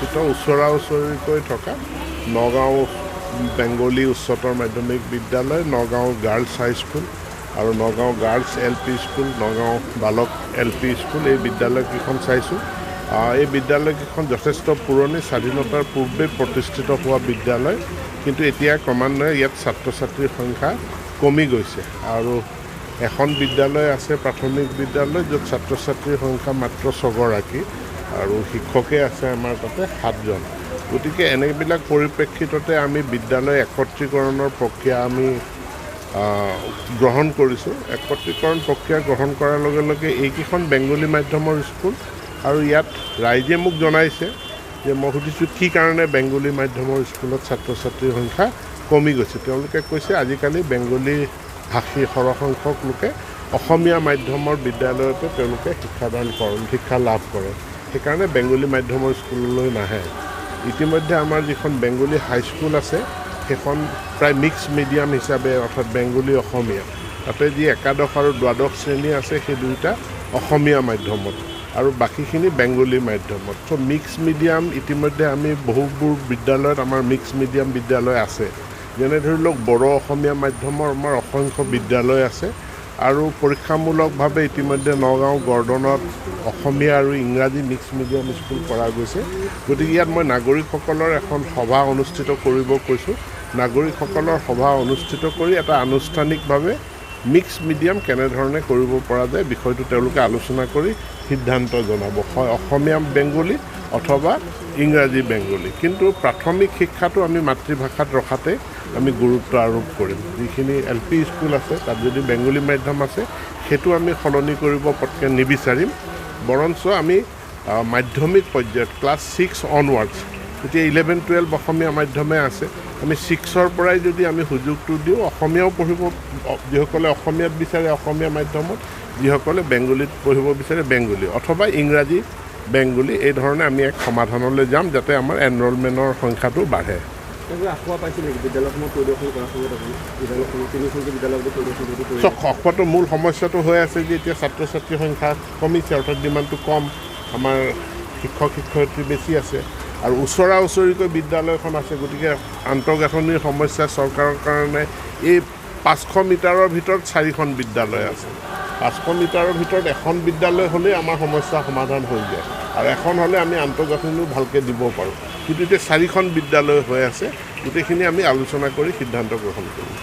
অৱস্থিত ওচৰা ওচৰিকৈ থকা নগাঁও বেংগলী উচ্চতৰ মাধ্যমিক বিদ্যালয়, নগাঁও গাৰ্লছ হাইস্কুল আৰু Nagaon girls LP school, Nagaon বালক LP স্কুল, এই বিদ্যালয়কেইখন চাইছোঁ। এই বিদ্যালয়কেইখন যথেষ্ট পুৰণি, স্বাধীনতাৰ পূৰ্বে প্ৰতিষ্ঠিত হোৱা বিদ্যালয়, কিন্তু এতিয়া ক্ৰমান্বয়ে ইয়াত ছাত্ৰ ছাত্ৰীৰ সংখ্যা কমি গৈছে। আৰু এখন বিদ্যালয় আছে প্ৰাথমিক বিদ্যালয়, য'ত ছাত্ৰ ছাত্ৰীৰ সংখ্যা মাত্ৰ 6 গৰাকী আৰু শিক্ষকে আছে আমাৰ তাতে 7 জন। গতিকে এনেবিলাক পৰিপ্ৰেক্ষিততে আমি বিদ্যালয় একত্ৰীকৰণৰ প্ৰক্ৰিয়া আমি গ্ৰহণ কৰিছোঁ। একত্ৰীকৰণ প্ৰক্ৰিয়া গ্ৰহণ কৰাৰ লগে লগে এইকেইখন বেংগলী মাধ্যমৰ স্কুল, আৰু ইয়াত ৰাইজে মোক জনাইছে যে মই সুধিছোঁ কি কাৰণে বেংগলী মাধ্যমৰ স্কুলত ছাত্ৰ ছাত্ৰীৰ সংখ্যা কমি গৈছে। তেওঁলোকে কৈছে আজিকালি বেংগলী ভাষী সৰহসংখ্যক লোকে অসমীয়া মাধ্যমৰ বিদ্যালয়তে তেওঁলোকে শিক্ষা লাভ কৰে, সেইকাৰণে বেংগলী মাধ্যমৰ স্কুললৈ নাহে। ইতিমধ্যে আমাৰ যিখন বেংগলী হাইস্কুল আছে সেইখন প্ৰায় মিক্স মিডিয়াম হিচাপে, অৰ্থাৎ বেংগলী অসমীয়া, তাতে যি একাদশ আৰু দ্বাদশ শ্ৰেণী আছে সেই দুয়োটা অসমীয়া মাধ্যমত আৰু বাকীখিনি বেংগলী মাধ্যমত। চ' মিক্স মিডিয়াম ইতিমধ্যে আমি বহুবোৰ বিদ্যালয়ত আমাৰ মিক্স মিডিয়াম বিদ্যালয় আছে। যেনে ধৰি লওক বড়ো অসমীয়া মাধ্যমৰ আমাৰ অসংখ্য বিদ্যালয় আছে, আৰু পৰীক্ষামূলকভাৱে ইতিমধ্যে নগাঁও গৰ্ডনত অসমীয়া আৰু ইংৰাজী মিক্স মিডিয়াম স্কুল কৰা গৈছে। গতিকে ইয়াত মই নাগৰিকসকলৰ এখন সভা অনুষ্ঠিত কৰিব কৈছোঁ। নাগৰিকসকলৰ সভা অনুষ্ঠিত কৰি এটা আনুষ্ঠানিকভাৱে মিক্স মিডিয়াম কেনেধৰণে কৰিব পৰা যায় বিষয়টো তেওঁলোকে আলোচনা কৰি সিদ্ধান্ত জনাব, হয় অসমীয়া বেংগলী অথবা ইংৰাজী বেংগলী। কিন্তু প্ৰাথমিক শিক্ষাটো আমি মাতৃভাষাত ৰখাতে আমি গুৰুত্ব আৰোপ কৰিম। যিখিনি LP স্কুল আছে তাত যদি বেংগলী মাধ্যম আছে সেইটো আমি সলনি কৰিব পটকৈ নিবিচাৰিম, বৰঞ্চ আমি মাধ্যমিক পৰ্যায়ত ক্লাছ 6 অনৱাৰ্ডছ, এতিয়া 11-12 অসমীয়া মাধ্যমে আছে, আমি 6ৰ পৰাই যদি আমি সুযোগটো দিওঁ, অসমীয়াও পঢ়িব, যিসকলে অসমীয়াত বিচাৰে অসমীয়া মাধ্যমত, যিসকলে বেংগলীত পঢ়িব বিচাৰে বেংগলী, অথবা ইংৰাজী বেংগলী, এই ধৰণে আমি এক সমাধানলৈ যাম যাতে আমাৰ এনৰলমেণ্টৰ সংখ্যাটো বাঢ়ে। অসুৱাটো মূল সমস্যাটো হৈ আছে যে এতিয়া ছাত্ৰ ছাত্ৰীৰ সংখ্যা কমিছে, অৰ্থাৎ ডিমাণ্ডটো কম, আমাৰ শিক্ষক শিক্ষয়িত্ৰী বেছি আছে আৰু ওচৰা ওচৰিকৈ বিদ্যালয়খন আছে। গতিকে আন্তঃগাঁথনিৰ সমস্যা চৰকাৰৰ কাৰণে এই 500 মিটাৰৰ ভিতৰত 4খন বিদ্যালয় আছে। 500 মিটাৰৰ ভিতৰত এখন বিদ্যালয় হ'লেই আমাৰ সমস্যা সমাধান হৈ যায়, আৰু এখন হ'লে আমি আন্তঃগাঁথনিও ভালকৈ দিব পাৰোঁ। কিন্তু এতিয়া 4খন বিদ্যালয় হৈ আছে, গোটেইখিনি আমি আলোচনা কৰি সিদ্ধান্ত গ্ৰহণ কৰিম।